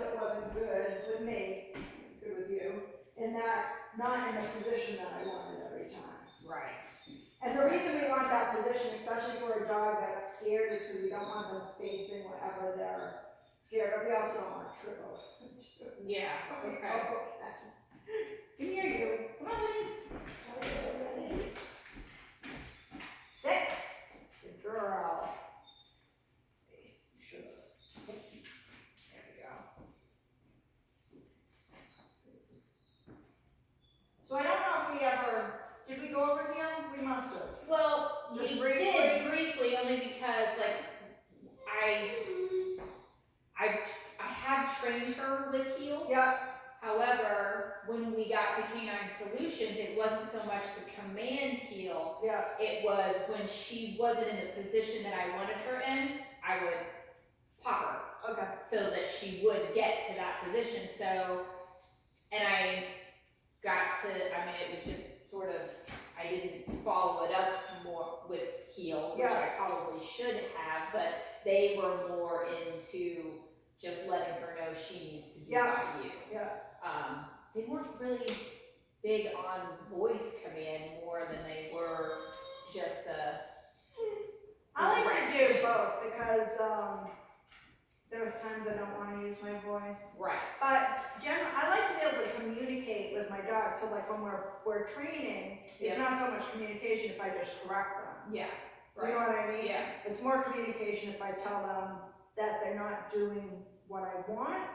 it wasn't good with me, good with you, in that, not in the position that I wanted every time. Right. And the reason we want that position, especially for a dog that's scared, is because we don't want them facing whatever they're scared of. We also don't want to trip over. Yeah, okay. Come here, you. Come on, Winnie. Sit. Good girl. Let's see. Sure. There we go. So I don't know if we ever, did we go over heel? We must have. Well, Just we briefly? did briefly, only because like I have trained her with heel. Yeah. However, when we got to Canine Solutions, it wasn't so much the command heel. Yeah. It was when she wasn't in the position that I wanted her in, I would pop her. Okay. So that she would get to that position. So, and I got to, I mean, it was just sort of, I didn't follow it up more with heel, which I probably should have, but they were more into just letting her know she needs to be by you. Yeah. They weren't really big on voice command more than they were just the I like to do both because there's times I don't want to use my voice. Right. But generally, I like to be able to communicate with my dog. So like when we're training, it's not so much communication if I just correct them. Yeah. Right. You know what I mean? Yeah. It's more communication if I tell them that they're not doing what I want,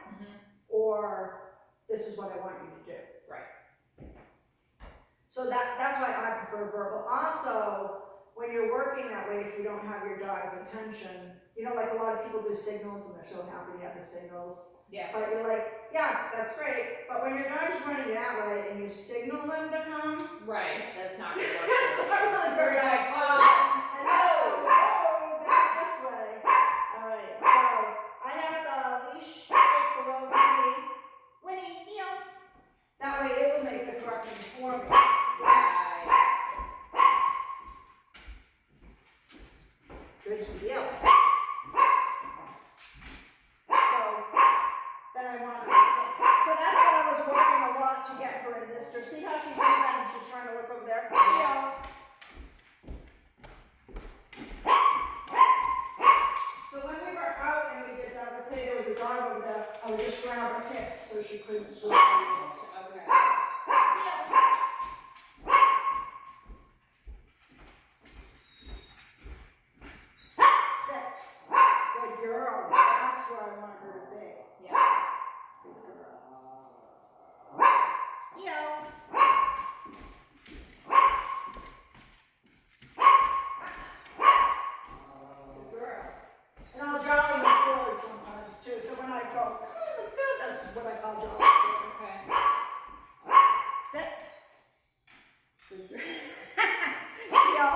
or this is what I want you to do. Right. So that's why I prefer verbal. Also, when you're working that way, if you don't have your dog's attention, you know, like a lot of people do signals and they're so happy to have the signals. Yeah. But you're like, yeah, that's great. But when your dog's running that way and you signal them to come, right, that's not gonna work. it's not really very You're like, and go back this way. All right, so I have the leash right below the knee. Winnie, heel. That way it will make the correction for me. Good heel. So then I want her to sit. So that's what I was working a lot to get her in this. See how she's doing that and she's trying to look over there? Heel. So when we were out and we did that, let's say there was a dog over there, I would just grab her hip so she couldn't swim. Okay. Sit. Good girl. That's where I want her to be. Yeah. Good girl. Heel. Good girl. And I'll jolly her forward sometimes too. So when I go, come on, let's go, that's what I call jolly forward. Okay. Sit. Good girl. Heel.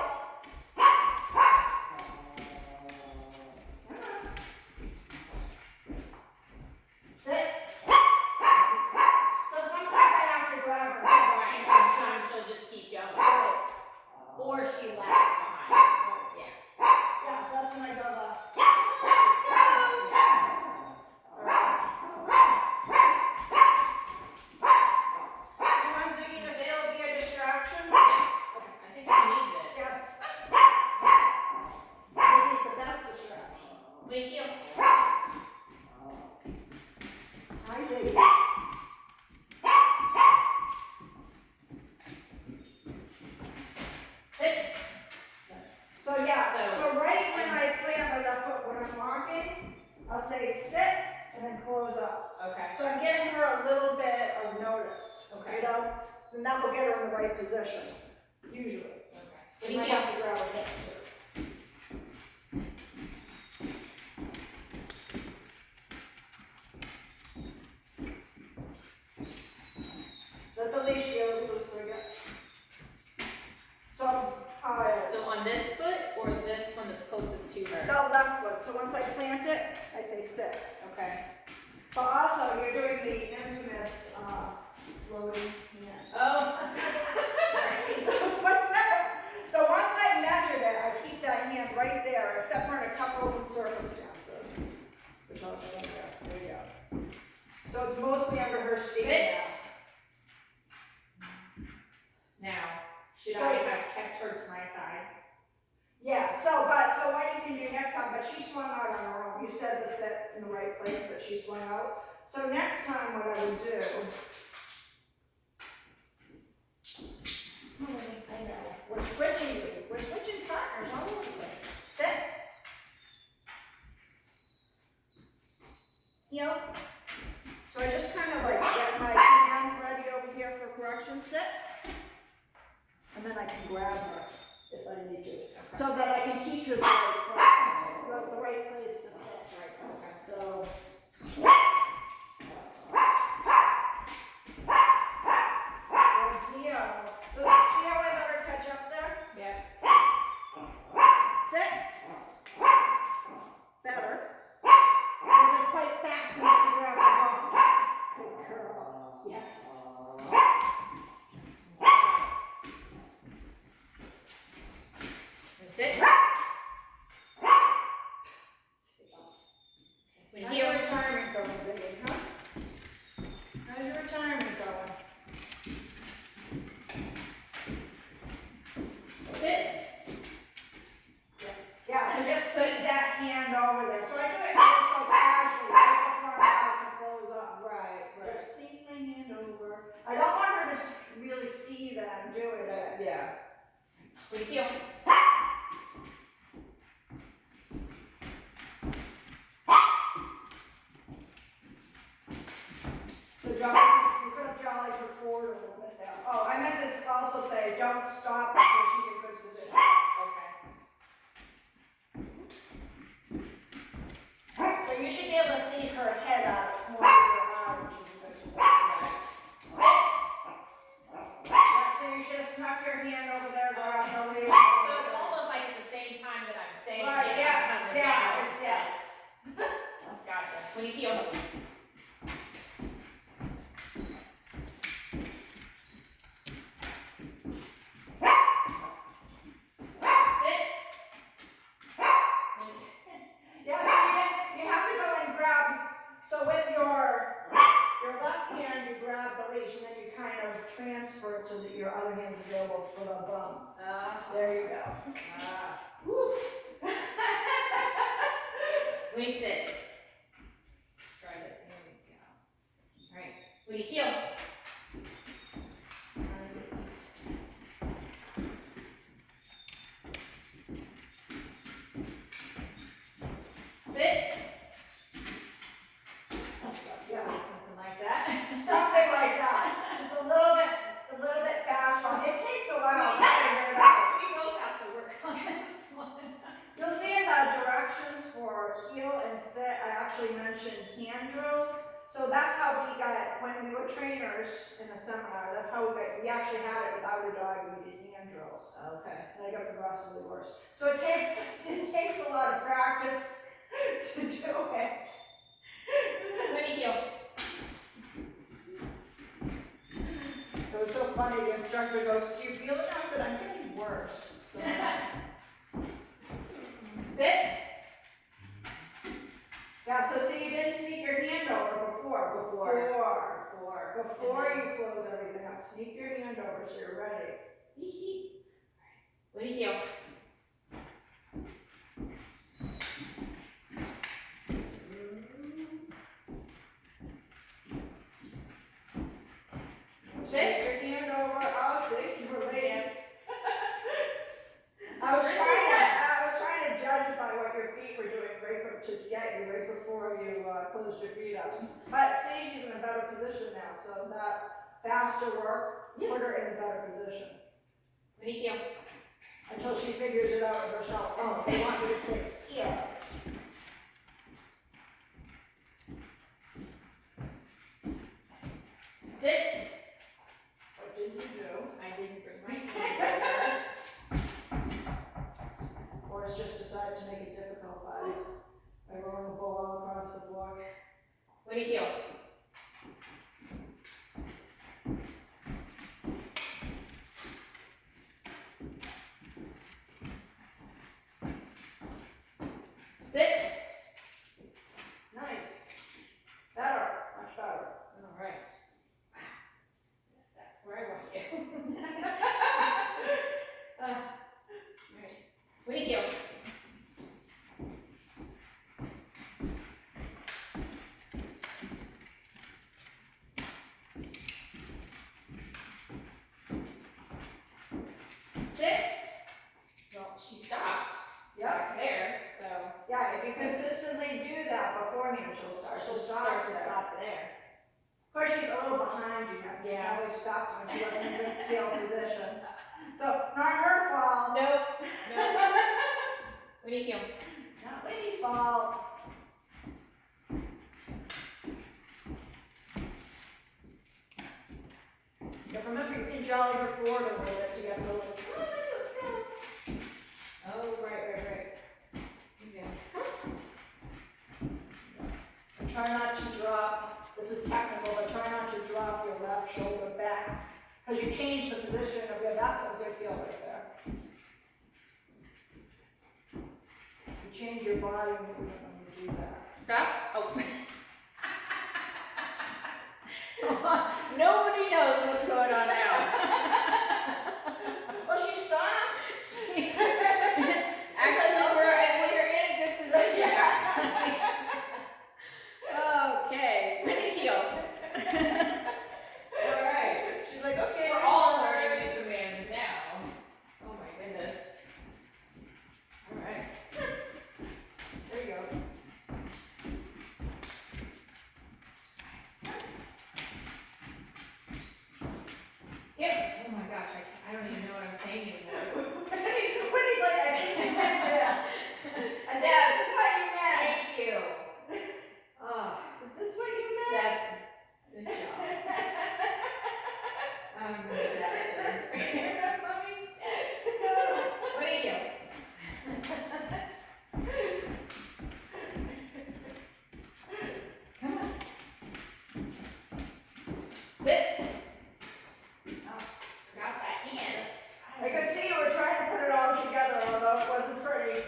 Sit. So sometimes I have to grab her. Right, sometimes she'll just keep going. Or she lags behind. Yeah. Yeah, so that's when I go the, let's go. All right. Sometimes we can just, it'll be a distraction. I think she needs it. Yes. Maybe it's the best distraction. Wait, heel. Hi, Ziggy. Sit. So yeah, so right when I plant my left foot when I'm walking, I'll say sit and then close up. Okay. So I'm giving her a little bit of notice, Okay. you know? And that will get her in the right position, usually. Okay. You might have to grab her hip too. Let the leash go a little looser again. So, So on this foot or this one that's closest to her? the left foot, so once I plant it, I say sit. Okay. But also, you're doing the infamous, floating hand. Oh. So once I measured it, I keep that hand right there, except for in a couple of circumstances. Which I'll show you. There you go. Sit. Now, should I have kept her to my side? Yeah, so what you can do next time, but she swung out on her own. You said to sit in the right place, but she swung out. So next time what I would do, I know, we're switching partners all over the place. Sit. Heel. So I just kind of like get my hand ready over here for correction. Sit. And then I can grab her if I need to. So that I can teach her the right place to sit. Right, okay. So. Heel. So see how I let her catch up there? Yeah. Sit. Better. Wasn't quite fast enough to grab the ball. Good girl. Yes. Sit. When How's heel. your retirement going, Ziggy, huh? How's your retirement going? Sit. Yeah, so just put that hand over there. So I do it just so casually, right before I'm about to close up. Right. Just sneak my hand over. I don't want her to really see that I'm doing it. Yeah. When heel. So you're going to jolly her forward a little bit there. Oh, I meant to also say, don't stop until she's in good position. Okay. So you should be able to see her head out of the corner of your eye when she's in good position. Yeah, so you should have snuck your hand over there, grab the lead. So it's almost like at the same time that I'm saying Right, it, yes, I'm coming yeah, down. it's yes. Gotcha. When you heel. Sit. When it's Yeah, so you have to go and grab, so with your left hand, you grab the leash and then you kind of transfer it so that your other hand's available for the bum. There you go. Woo. When you sit. Try this. There we go. Alright. When you heel. Sit. Yeah, Something like that. something like that. Just a little bit faster. It takes a while to figure it out. We both have to work on this one. You'll see in the directions for heel and sit, I actually mentioned hand drills. So that's how we got, when we were trainers in a seminar, that's how we actually had it without a dog, we did hand drills. Okay. And I got progressively worse. So it takes a lot of practice to do it. When you heel. It was so funny, the instructor goes, do you feel it? I said, I'm getting worse. So, Sit. yeah, so see, you didn't sneak your hand over before. Before you close everything up, sneak your hand over so you're ready. When you heel. Sit. Your hand over. Oh, see, you were late. It's I was tricky trying to judge by what your feet were doing to get you right before you closed your feet up. But see, she's in a better position now, so that faster work put her in a better position When you heel. until she figures it out herself. Oh, they want me to sit here. Sit. What did you do? I didn't bring my hand Or it's just decided to make it difficult by rolling the ball all across the floor. When you heel. Sit. Nice. Better. Much better. All right. and she'll start She'll to start to there. stop there. Of course, she's a little behind you now. She Yeah. always stopped when she wasn't in good heel position. So, not her fault. Nope. Winnie heel. Not Winnie's fault. But remember, you can jolly her forward a little bit to get so like, oh, let's go. Oh, right. Okay. And try not to drop, this is technical, but try not to drop your left shoulder back. Because you change the position of your, that's a good heel right there. You change your body when you do that. Stop. Oh. Nobody knows what's going on now. Oh, she stopped? Actually, we're in a good position. Okay, Winnie heel. All right. She's like, okay. We're all learning new commands now. Oh my goodness. All right. There you go. Yep. Oh my gosh, I don't even know what I'm saying anymore. Winnie's like, I think you meant this. And this is what you meant. Thank you. Oh, Is this what you meant? that's good job. I'm a disaster. Remember, Mommy? What do you do? Come on. Sit. Oh, forgot that hand. I could see you were trying to put it all together, although it wasn't pretty.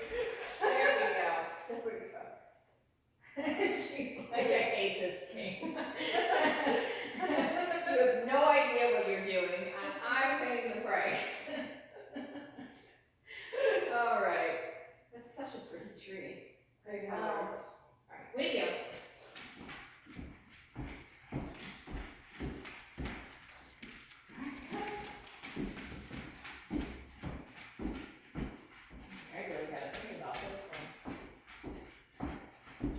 There we go. There we go. She's like, I hate this game. You have no idea what you're doing, and I'm paying the price. All right. That's such a pretty tree. There you go. All right, what do you do? I really gotta think about this one.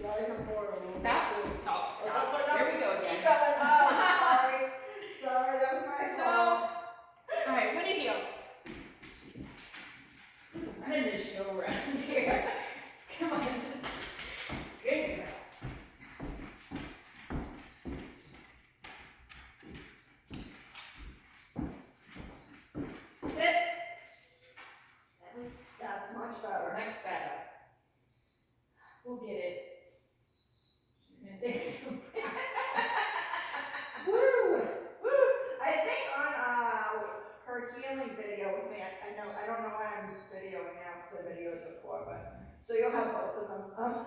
Jolly her forward a little Stop. bit, too. Oh, Oh, that's stop. what Here we go again. Keep going. Oh, sorry. Sorry, that was my No. fault. All right, what do you do? Who's running this show around here? Come on. Good girl. Sit. That was That's much better. much better. We'll get it. Just gonna take some practice. Woo! Woo! I think on her healing video with me, I don't know why I'm videoing now because I videoed before, but so you'll have both of them.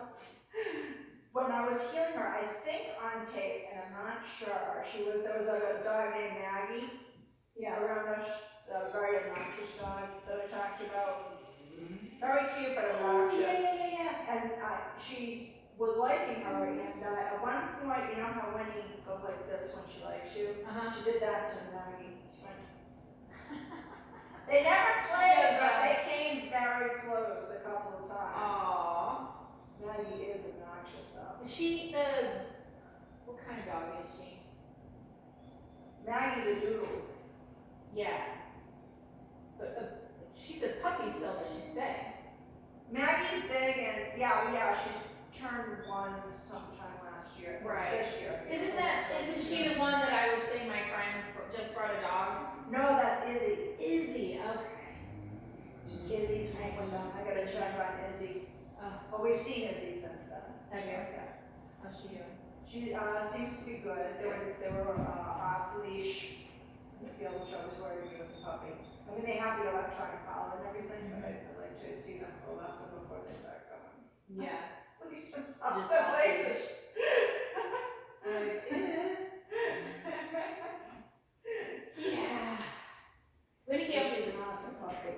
When I was healing her, I think on tape, and I'm not sure, there was a dog named Maggie. Yeah. Around us, a very obnoxious dog that I talked about. Very cute but obnoxious. Yeah. And she was liking her, and at one point, you know how Winnie goes like this when she likes you? Uh-huh. She did that to Maggie. She went. They never She played, does but that. they came very close a couple of times. Aww. Maggie is obnoxious though. Is she what kind of dog is she? Maggie's a doodle. Yeah. But she's a puppy still, but she's big. Maggie's big and yeah, she turned one sometime last year. Right. This year. Isn't she the one that I was saying my friends just brought a dog? No, that's Izzy. Izzy, okay. Izzy's home down. I gotta check on Izzy. But we've seen Izzy since then. Okay. Yeah. How's she doing? She seems to be good. They were off leash in the field, which I was worried with the puppy. I mean, they have the electronic collar and everything, but I'd like to see them for a lesson before they start going. Yeah. Look at them Just off off places. Yeah. Winnie Yeah, Kale. she's an awesome puppy.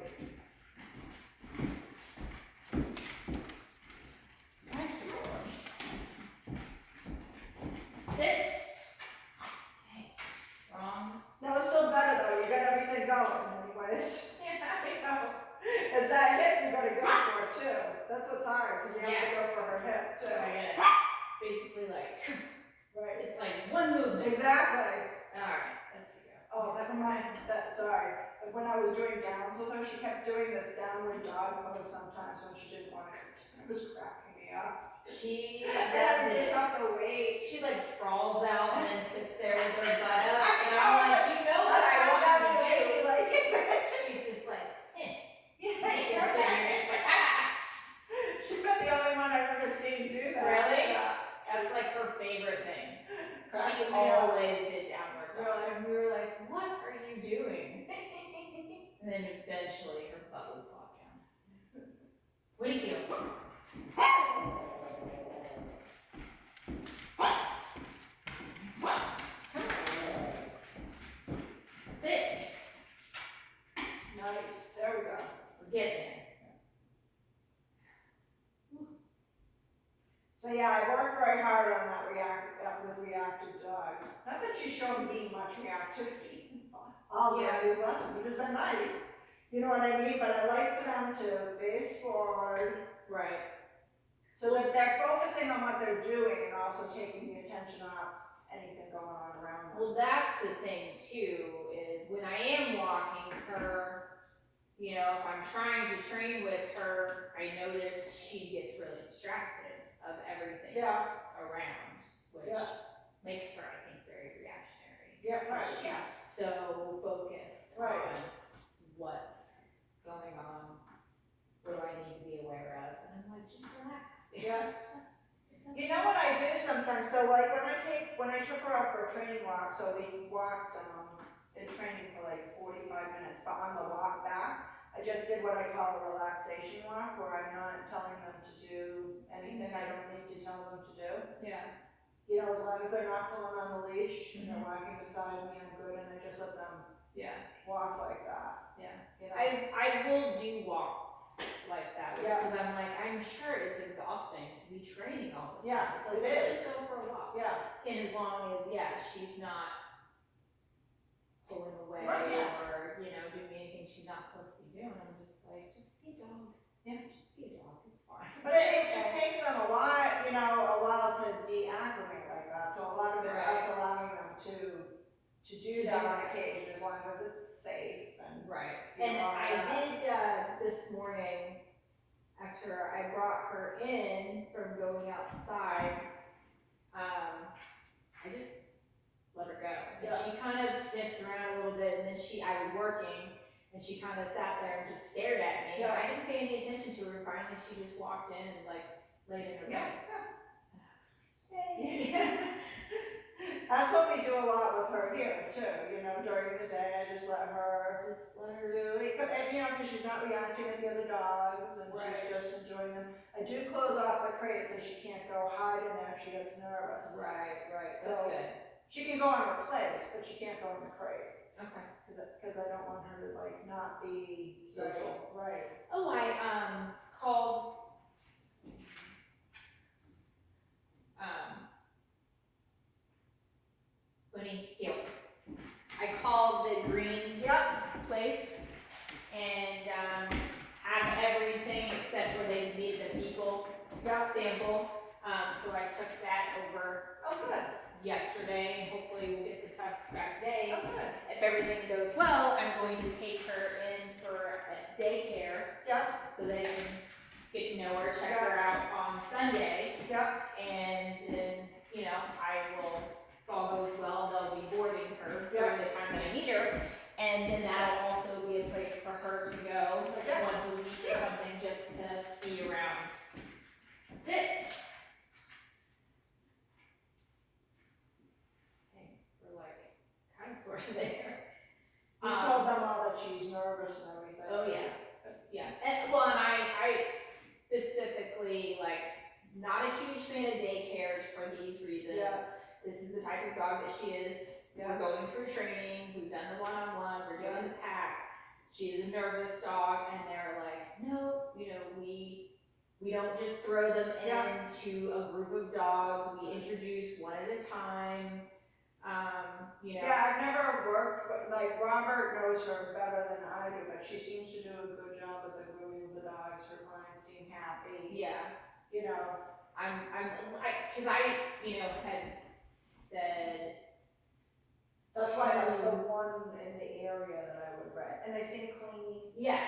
Sit. Hey. Wrong. That was still better though. You got everything going anyways. Yeah, I know. It's that hip you gotta go for too. That's what's hard, because you have to go for her hip too. I get it. moving. Exactly. Alright, that's we go. Oh, never mind, sorry. When I was doing downs with her, she kept doing this downward dog pose sometimes when she didn't want it. It was cracking me up. She And does I just it. have to wait. She like sprawls out and then sits there with her butt up, and I'm like, you know what That's I not want how you to they do? like it. She's just like, eh. Yeah, She's sitting there, it's like, ah. she's not the only one I've ever seen do that. Really? Yeah. That's like her favorite thing. Cracks She me up. always did downward dog. Really? And we were like, what are you doing? And then eventually her butt would flop down. What do you feel? Sit. Nice, there we go. We're getting there. So yeah, I worked very hard on that with reactive dogs. Not that she's shown me much reactivity all during these lessons, which has been nice. You know what I mean? But I like for them to face forward Right. so that they're focusing on what they're doing and also taking the attention off anything going on around them. Well, that's the thing too, is when I am walking her, you know, if I'm trying to train with her, I notice she gets really distracted of everything Yeah. that's around, which Yeah. makes her, I think, very reactionary. Yeah, right, She's yeah. so focused Right. on what's going on, what do I need to be aware of, and I'm like, just relax. Yeah. It's okay. You know what I do sometimes? So like when I took her out for a training walk, so we walked in training for like 45 minutes, but on the walk back, I just did what I call a relaxation walk, where I'm not telling them to do anything I don't need to tell them to do. Yeah. You know, as long as they're not pulling on the leash and they're walking beside me, I'm good, and I just let them Yeah. walk like that. Yeah. You know? I will do walks like that Yeah. because I'm like, I'm sure it's exhausting to be training all the time. Yeah, So it let's is. just go for a walk. Yeah, And as long as, she's not pulling away Right, yeah. or, doing anything she's not supposed to be doing, I'm just like, just be a dog. Yeah. Just be a dog, it's fine. but it just takes them a while to deacclimate like that. So a lot of it's Right. us allowing them to do that on occasion, as long as it's safe and. Right. you And know, all I that. did this morning, after I brought her in from going outside, I just let her go. And Yeah. she kind of sniffed around a little bit, and then I was working, and she kind of sat there and just stared at me. Yeah. I didn't pay any attention to her, and finally she just walked in and laid in her bed. Yeah, And I was like, yeah. hey. That's what we do a lot with her here too, during the day, I just let her Just let her do it, and because she's not reacting at the other dogs, and Right. she's just enjoying them. I do close off the crate so she can't go hide in there if she gets nervous. Right, that's So- good. She can go in her place, but she can't go in the crate, Okay. cause I don't want her to not be social. Right. Oh, I called Winni Hill. I called the green Yep, place and had everything except for they needed the fecal yep, sample. So I took that over oh good, yesterday and hopefully we'll get the tests back today. oh good, If everything goes well, I'm going to take her in for a daycare yep, so they can get to know her, check her out on Sunday. yep, And then, I will, if all goes well, they'll be boarding her during the time that I need her. And then that'll also be a place for her to go, like Yeah. once a week or something, just to be around. That's it. Okay, we're kind of sort of there. you told them all that she's nervous and everything. Oh, yeah. And I specifically, not a huge fan of daycares for these reasons. Yeah. This is the type of dog that she is. Yeah. We're going through training, we've done the one-on-one, we're Yeah. doing the pack. She is a nervous dog, and they're like, no, we don't just throw them Yeah. into a group of dogs, we introduce one at a time. Yeah, I've never worked, but Robert knows her better than I do, but she seems to do a good job with the grooming of the dogs, her clients seem happy, Yeah. you know. Cause I, had said, That's why that's the one in the area that I would rent, and they seem clean. Yeah,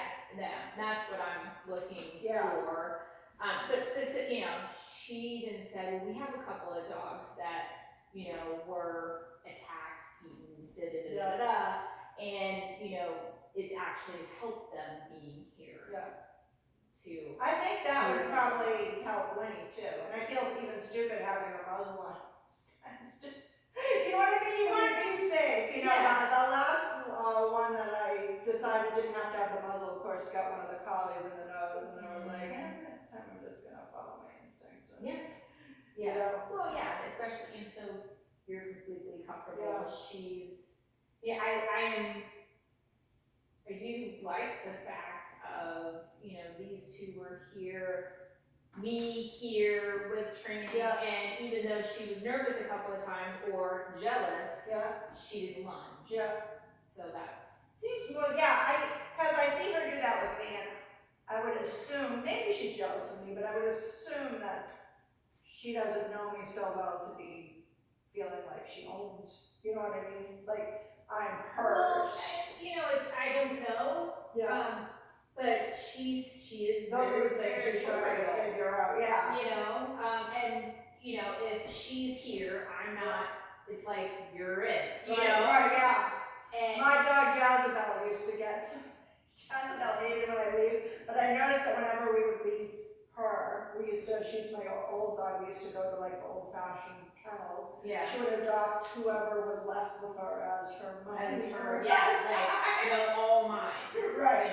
that's what I'm looking Yeah. for. But specific, she even said, well, we have a couple of dogs that, were attacked, beaten, and, it's actually helped them being here. Yeah. To. I think that would probably help Winnie too, and I feel even stupid having her muzzle on. It's just, you know what I mean? You want to be safe. Yeah. The last one that I decided didn't have to have the muzzle, of course, got one of the collies in the nose, and then I was like, next time I'm just gonna follow my instinct. Yeah. You know? Well, yeah, especially until you're completely comfortable. Yeah. I do like the fact of, these two were here, me here with training, Yeah. and even though she was nervous a couple of times or jealous, she didn't lunge. Yeah. So that's. Seems, well, yeah, because I see her do that with me, and I would assume, maybe she's jealous of me, but I would assume that she doesn't know me so well to be feeling like she owns, you know what I mean? Like, I'm hers. Well, I don't know. Yeah. But she is Those very are the things you should try to territorial. figure out, yeah. And if she's here, I'm not. It's like you're it. Right, yeah. And My dog Jezebel used to get, Jezebel hated when I leave, but I noticed that whenever we would leave her, she's my old dog, we used to go to like the old fashioned kennels. yeah. She would adopt whoever was left with her as her mom. All mine. Right.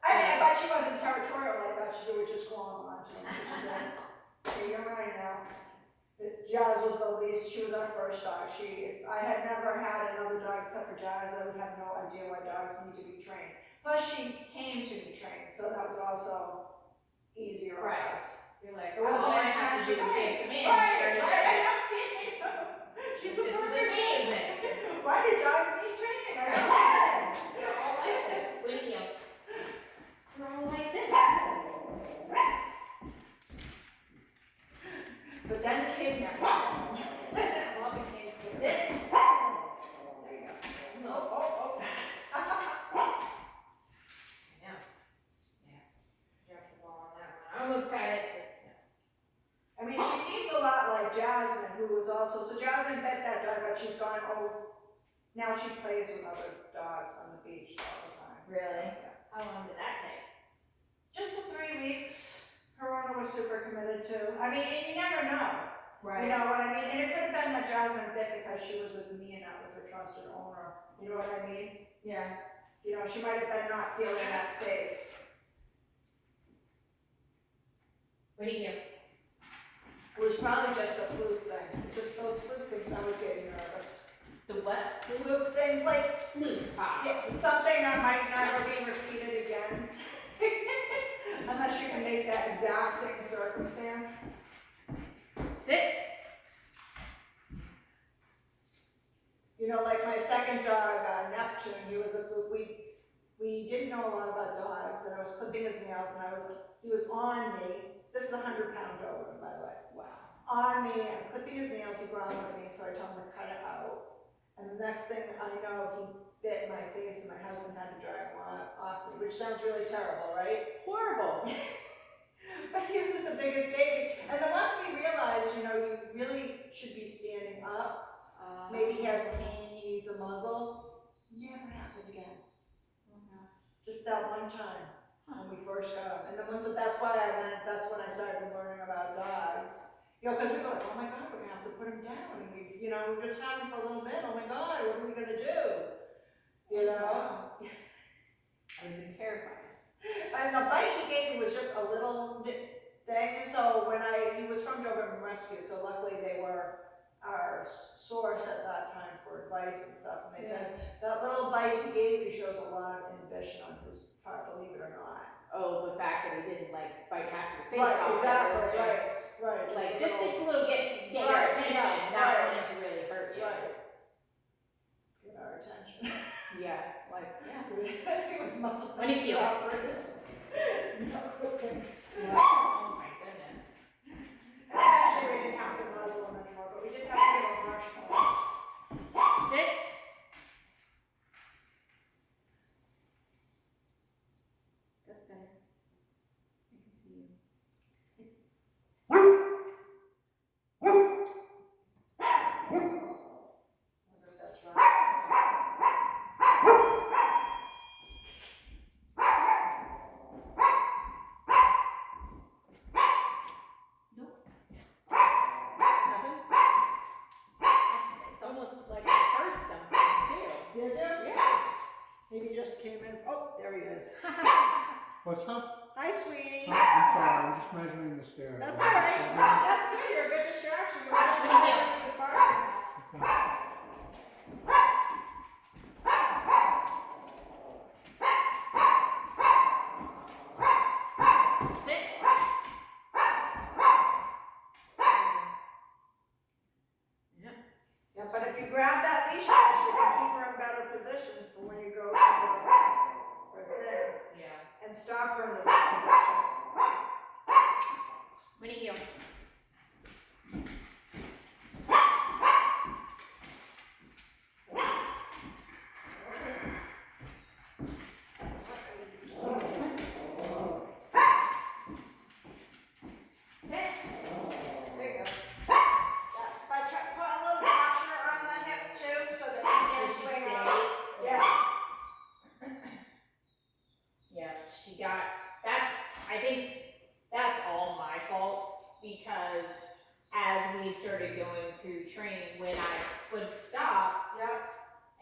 I So- bet she wasn't territorial like that, she would just glom on to them. Okay, you're right now. Jazz was the least, she was our first dog. If I had never had another dog except for Jazz, I would have no idea why dogs need to be trained. Plus, she came to be trained, so that was also easier on Right. us. You're like, It wasn't all I have to do is give command. She's This a is perfect. amazing. Why do dogs need training? I don't get it. They're all like this. Winnie, they're all like this. But then the kid never. Love the kid. Sit. There you go. Oh. Yeah. Drop the ball on that one. I almost had it. I mean, she seems a lot like Jasmine, who was also, so Jasmine bet that dog, but she's gone, now she plays with other dogs on the beach all the time. Really? So, yeah. How long did that take? Just for 3 weeks. Her owner was super committed too. I mean, and you never know. You know what I mean? And it could have been that Jasmine bit because she was with me and not with her trusted owner. You know what I mean? Yeah. She might have been not feeling that safe. What do you do? It was probably just a fluke thing. It's just those fluke things, I was getting nervous. The what? Fluke things, like, Fluke pop. yeah, something that might never be repeated again. Unless you can make that exact same circumstance. Sit. Like my second dog, Neptune, he was a fluke. We didn't know a lot about dogs, and I was clipping his nails, and he was on me. This is a 100-pound Doberman, by the way. Wow. On me, I'm clipping his nails, he growls at me, so I tell him to cut it out. And the next thing I know, he bit my face, and my husband had to drag him off me, which sounds really terrible, right? Horrible. But he was the biggest baby. And then once we realized, you really should be standing up. Maybe he has pain, he needs a muzzle. Never happened again. Oh gosh. Just that one time when we first got him. And then that's when I started learning about dogs. Because we go like, oh my God, we're gonna have to put him down. And we just had him for a little bit. Oh my God, what are we gonna do? Wow. I would have been terrified. And the bite he gave me was just a little thing. So he was from Doberman Rescue, so luckily they were our source at that time for advice and stuff. And they said that little bite he gave me shows a lot of inhibition on his part, believe it or not. Oh, the fact that he didn't bite half your face Right, off. exactly, Right. right. Just a little get your Right, attention, yeah, not right. wanting to really hurt you. Right. Get our attention. Yeah. He was muscle. When do you feel it? for this. No clippings. Oh my goodness. And eventually we didn't have to muzzle him anymore, but we did have to give him marshmallows. Sit. is. What's up? Hi, sweetie. Oh, I'm sorry, I'm just measuring the stairs. That's all right. Okay. That's good. You're a good distraction. You're just Pretty going cute. to the parking lot. Okay. Sit. Yeah. Yeah, but if you grab that leash first, you can keep her in better position for when you go to her thing. Yeah. And stop her in the right position. Winnie, heel. Sit. There you go. Yeah, but put a little pressure on the hip too, so that you can So she swing stays. out. Yeah. Yeah, she got, I think that's all my fault, because as we started going through training, when I would stop Yeah.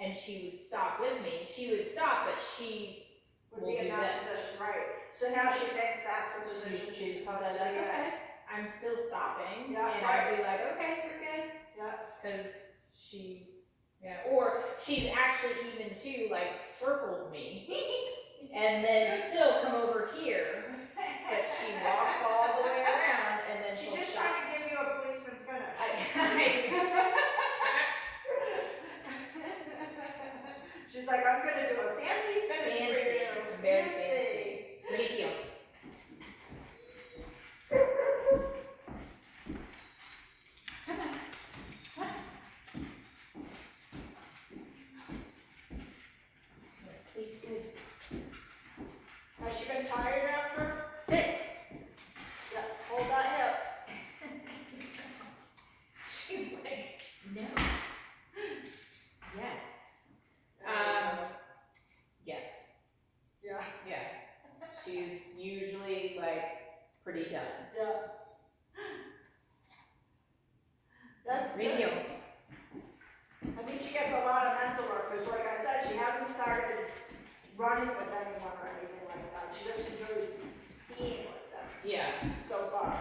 and she would stop with me, she would stop, but she Would will be in do that this. position, right. So now she thinks that's the position she's supposed to that's be in. okay. I'm still stopping, Yeah, and I'd be like, okay, you're good, Yeah. because or she's actually even too, like, circled me, and then still come over here, but she walks all the way around, and then She's she'll just stop. trying to give you a policeman finish. She's like, I'm gonna do a fancy finish for Fancy. you. Very fancy. Pretty heel. Come on. Come on. Let's sleep good. Has she been tired after? Sit. Yeah, hold that hip. She's like, no. Yes. Yes. Yeah, Yeah. She's usually like pretty done. yeah. That's Pretty good. heel. I mean, she gets a lot of mental work, because like I said, she hasn't started running with anyone or anything like that. She just enjoys being with them Yeah. so far.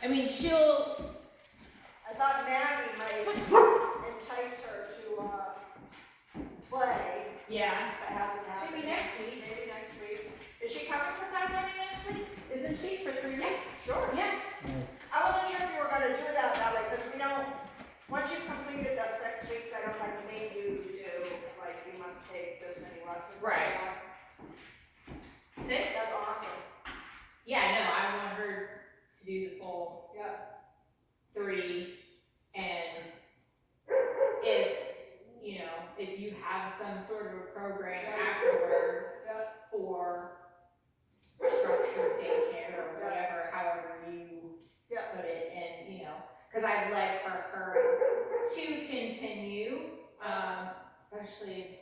I mean, she'll. I thought Maggie might entice her to play. Yeah. That hasn't happened. Maybe next week. Maybe next week. Is she coming from Pennsylvania next week? Isn't she for 3 weeks? Sure. Yeah. I wasn't sure if you were gonna do that way, because we don't, once you've completed the 6 weeks, I don't like make you do, like, you must take this many lessons. Right. Sit. That's awesome. Yeah, no, I want her to do the full Yeah. 3, and if you have some sort of a program afterwards Yeah. for structured daycare or whatever, however you Yeah. put it, and because I'd like for her to continue, especially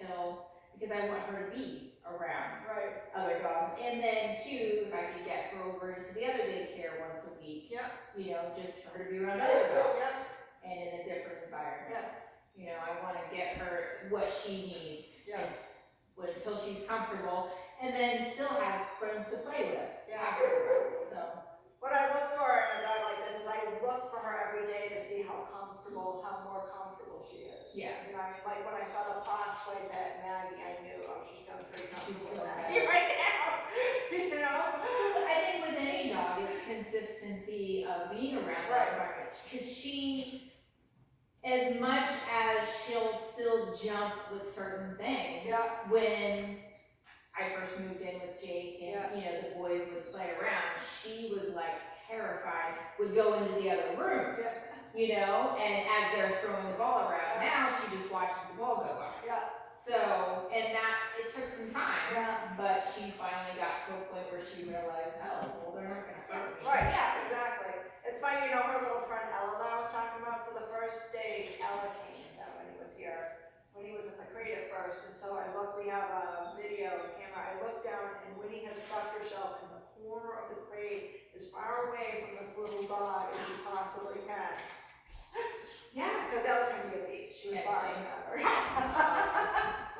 because I want her to be around Right. other dogs, and then too, if I could get her over into the other daycare once a week, Yeah. just for her to be around other dogs Yes. and in a different environment. Yeah. I want to get her what she needs Yes. until she's comfortable, and then still have friends to play with Yeah. afterwards. So What I look for in a dog like this is I look for her every day to see how more comfortable she is. Yeah. You know, I mean, like when I saw the paw swipe at Maggie, I knew, she's feeling pretty comfortable with feeling Maggie right now. I think with any dog, it's consistency of being around that environment, because she, as much as she'll still jump with certain things, Yeah. when I first moved in with Jake and, the boys would play around, she was like terrified, would go into the other room, and as they're throwing the ball around, now she just watches the ball go by. Yeah. So, and it took some time, Yeah. but she finally got to a point where she realized, oh, well, they're not gonna hurt me. Right, yeah, exactly. It's funny, her little friend Ella that I was talking about, so the first day Ella came in when he was here, when he was in the crate at first, and so we have a video camera, I looked down and Winnie has stuck herself in the corner of the crate as far away from this little dog as she possibly can. Yeah. Because Ella can be a beast, she was Yeah, barking she- at her.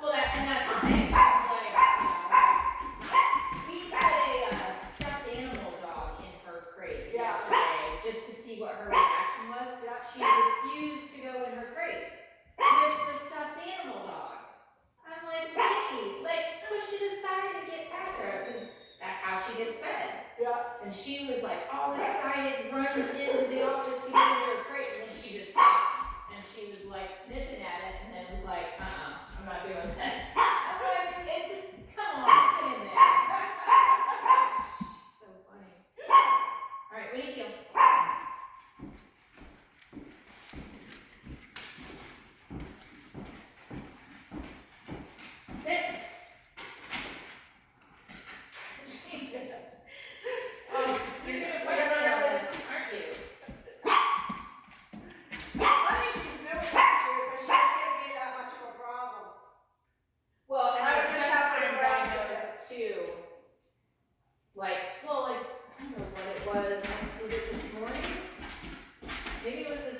Well, that's the thing, it's like, not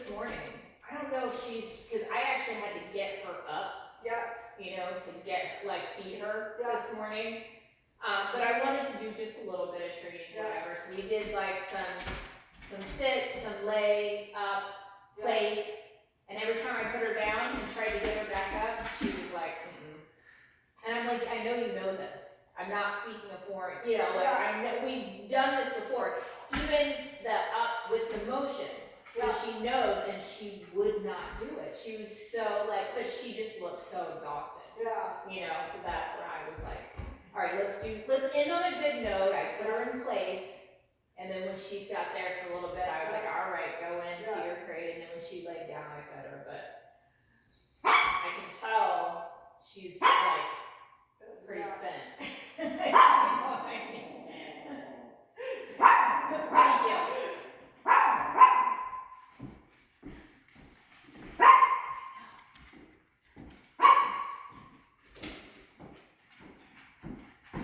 this morning. I don't know if because I actually had to get her up, Yeah, you know, to feed her Yeah. this morning. But I wanted to do just a little bit of training, Yeah. whatever. So we did like some sit, some lay up, Yeah. place, and every time I put her down and tried to get her back up, she was like, mm-mm. And I'm like, I know you know this. I'm not speaking a foreign, you know, like Yeah. I know we've done this before. Even the up with the motion. So Yeah. she knows, and she would not do it. She was so but she just looked so exhausted. yeah, You know, so that's where I was like, all right, let's end on a good note. I put her in place, and then when she sat there for a little bit, I was like, all right, go into Yeah. your crate. And then when she laid down, I fed her, but I can tell she's like pretty Yeah. spent. You know what I mean? Thank you.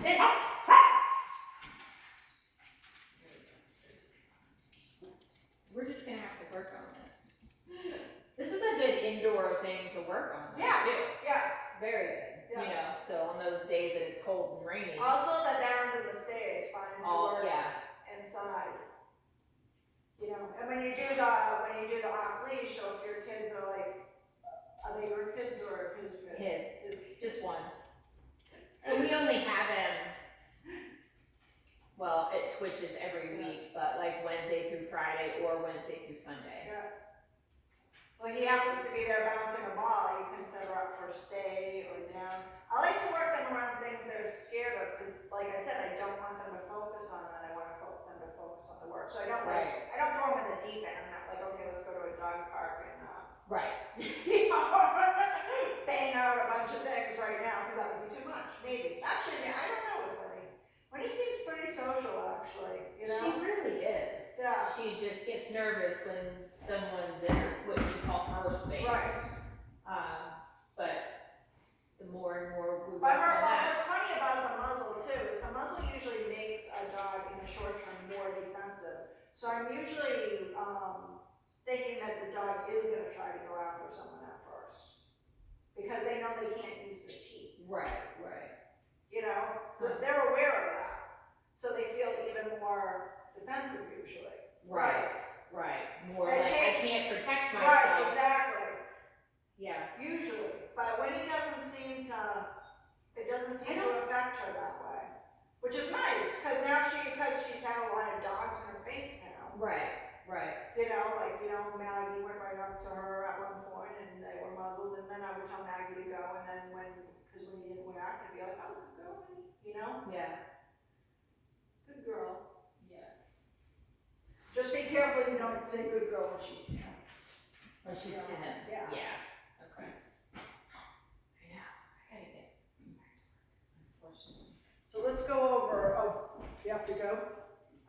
Sit. We're just gonna have to work on this. This is a good indoor thing to work on, though, yes, too. yes. Very good. Yeah. You know, so on those days that it's cold and rainy. Also, the downs and the stays fine to work Yeah. inside. You know, and when you do the off leash, so if your kids are like, are they your kids or his kids? Kids. Just one. And we only have him, well, it switches every week, but like Wednesday through Friday or Wednesday through Sunday. Yeah. Well, he happens to be there bouncing a ball. You can set her up for stay or down. I like to work them around things they're scared of because, like I said, I don't want them to focus on that. I want them to focus on the work. So I don't Right. I don't throw them in the deep end. I'm not like, okay, let's go to a dog park and Right. you know, bang out a bunch of things right now because that would be too much. Maybe. Actually, I don't know with Winnie. Winnie seems pretty social, actually. You know. She really is. Yeah. She just gets nervous when someone's in what we call her space. Right. But the more and more we But work on that. what's funny about the muzzle too is the muzzle usually makes a dog in the short term more defensive. So I'm usually thinking that the dog is going to try to go after someone at first because they know they can't use their teeth. Right. You know, so they're aware of that, so they feel even more defensive usually. Right. More It like takes- I can't protect Right. myself. Exactly. Yeah. Usually, but when it doesn't seem to affect her that way, which is nice because she's had a lot of dogs in her face now. Right. You know, Maggie went right up to her at one point and they were muzzled, and then I would tell Maggie to go, and then because when you didn't react, I'd be like, oh, good girl, Winnie, you know, Yeah. good girl. Yes. Just be careful you don't say good girl when she's tense. When she's Yeah. tense. Yeah. Okay. I know. I gotta get back to work, unfortunately. So let's go over, you have to go?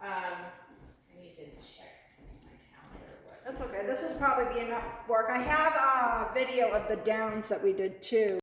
I need to check my calendar. That's okay, this will probably be enough work. I have a video of the downs that we did too.